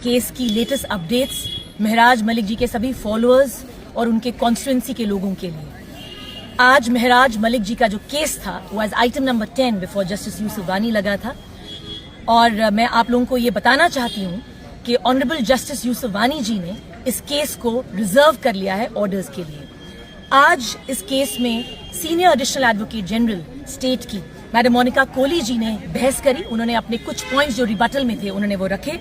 Case की latest updates Maharaj Malik ji के सभी फॉलोअर्स और उनके कॉन्स्टिट्यूएंसी के लोगों के लिए। आज महराज मलिक जी का जो केस था वो as item number 10 before justice Yusuf Wani लगा था और मैं आप लोगों को ये बताना चाहती हूँ कि ऑनरेबल जस्टिस यूसुफ वानी जी ने इस केस को रिजर्व कर लिया है ऑर्डर्स के लिए। आज इस केस में senior additional advocate general state की मैडम मोनिका कोहली जी ने बहस करी। उन्होंने अपने कुछ पॉइंट्स जो रिबटल में थे उन्होंने वो रखे।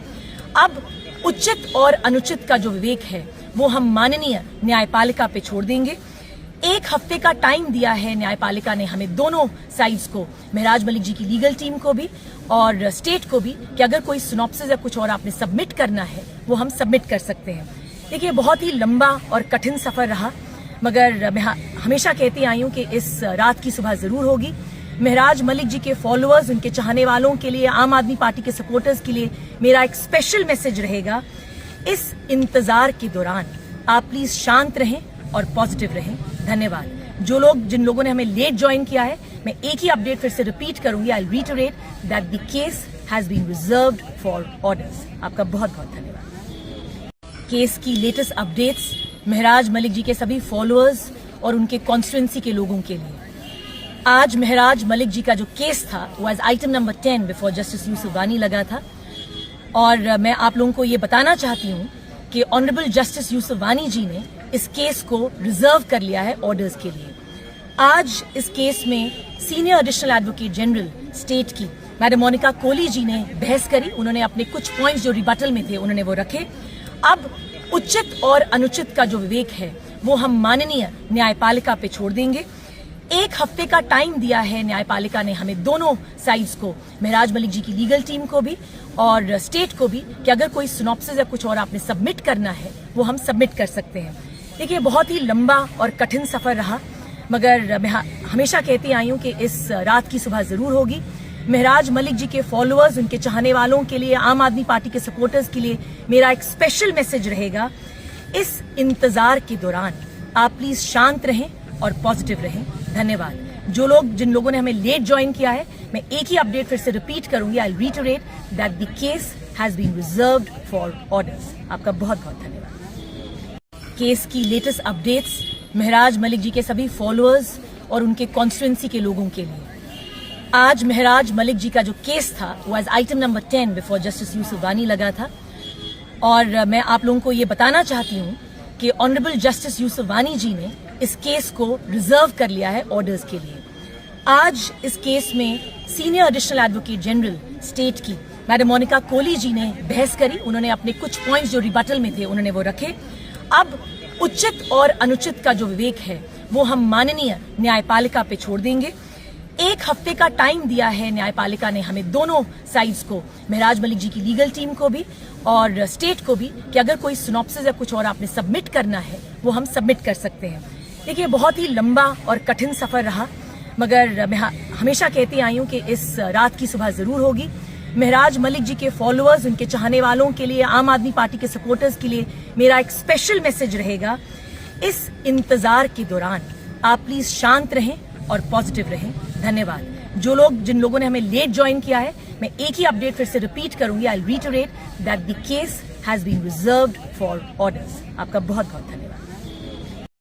अब उचित और अनुचित का जो विवेक है वो हम माननीय न्यायपालिका पे छोड़ देंगे। 1 हफ्ते का टाइम दिया है न्यायपालिका ने हमें, दोनों साइड्स को, महराज मलिक जी की लीगल टीम को भी और स्टेट को भी, कि अगर कोई सिनॉप्सिस या कुछ और आपने सबमिट करना है वो हम सबमिट कर सकते हैं। देखिए, बहुत ही लंबा और कठिन सफर रहा, मगर मैं हमेशा कहती आई हूँ कि इस रात की सुबह जरूर होगी। महराज मलिक जी के फॉलोअर्स, उनके चाहने वालों के लिए, आम आदमी पार्टी के सपोर्टर्स के लिए मेरा एक स्पेशल मैसेज रहेगा। इस इंतजार के दौरान आप प्लीज शांत रहें और पॉजिटिव रहें। धन्यवाद। जिन लोगों ने हमें लेट ज्वाइन किया है, मैं एक ही अपडेट फिर से रिपीट करूंगी। I reiterate that the case has been reserved for orders. आपका बहुत बहुत धन्यवाद। केस की लेटेस्ट अपडेट्स महराज मलिक जी के सभी फॉलोअर्स और उनके कॉन्स्टिट्यूएंसी के लोगों के लिए। आज महराज मलिक जी का जो केस था वो as item number 10 before justice Yusuf Wani लगा था और मैं आप लोगों को ये बताना चाहती हूँ कि ऑनरेबल जस्टिस यूसुफ वानी जी ने इस केस को रिजर्व कर लिया है ऑर्डर्स के लिए। आज इस केस में senior additional advocate general state की मैडम मोनिका कोहली जी ने बहस करी। उन्होंने अपने कुछ पॉइंट्स जो रिबटल में थे उन्होंने वो रखे। अब उचित और अनुचित का जो विवेक है वो हम माननीय न्यायपालिका पे छोड़ देंगे। 1 हफ्ते का टाइम दिया है न्यायपालिका ने हमें, दोनों साइड्स को, महराज मलिक जी की लीगल टीम को भी और स्टेट को भी, कि अगर कोई सिनॉप्सिस या कुछ और आपने सबमिट करना है वो हम सबमिट कर सकते हैं। देखिए, बहुत ही लंबा और कठिन सफर रहा, मगर मैं हमेशा कहती आई हूँ कि इस रात की सुबह जरूर होगी। महराज मलिक जी के फॉलोअर्स, उनके चाहने वालों के लिए, आम आदमी पार्टी के सपोर्टर्स के लिए मेरा एक स्पेशल मैसेज रहेगा। इस इंतजार के दौरान आप प्लीज शांत रहें और पॉजिटिव रहें। धन्यवाद। जिन लोगों ने हमें लेट ज्वाइन किया है, मैं एक ही अपडेट फिर से रिपीट करूंगी। I reiterate that the case has been reserved for orders. आपका बहुत बहुत धन्यवाद। केस की लेटेस्ट अपडेट्स महराज मलिक जी के सभी फॉलोअर्स और उनके कॉन्स्टिट्यूएंसी के लोगों के लिए। आज महराज मलिक जी का जो केस था वो as item number 10 before justice Yusuf Wani लगा था और मैं आप लोगों को ये बताना चाहती हूँ कि ऑनरेबल जस्टिस यूसुफ वानी जी ने इस केस को रिजर्व कर लिया है ऑर्डर्स के लिए। आज इस केस में senior additional advocate general state की मैडम मोनिका कोहली जी ने बहस करी। उन्होंने अपने कुछ पॉइंट्स जो रिबटल में थे उन्होंने वो रखे। अब उचित और अनुचित का जो विवेक है वो हम माननीय न्यायपालिका पे छोड़ देंगे। 1 हफ्ते का टाइम दिया है न्यायपालिका ने हमें, दोनों साइड्स को, महराज मलिक जी की लीगल टीम को भी और स्टेट को भी, कि अगर कोई सिनॉप्सिस या कुछ और आपने सबमिट करना है वो हम सबमिट कर सकते हैं। देखिए, बहुत ही लंबा और कठिन सफर रहा, मगर मैं हमेशा कहती आई हूँ कि इस रात की सुबह जरूर होगी। महराज मलिक जी के फॉलोअर्स, उनके चाहने वालों के लिए, आम आदमी पार्टी के सपोर्टर्स के लिए मेरा एक स्पेशल मैसेज रहेगा। इस इंतजार के दौरान आप प्लीज शांत रहें और पॉजिटिव रहें। धन्यवाद। जिन लोगों ने हमें लेट ज्वाइन किया है, मैं एक ही अपडेट फिर से रिपीट करूंगी। I reiterate that the case has been reserved for orders. आपका बहुत बहुत धन्यवाद।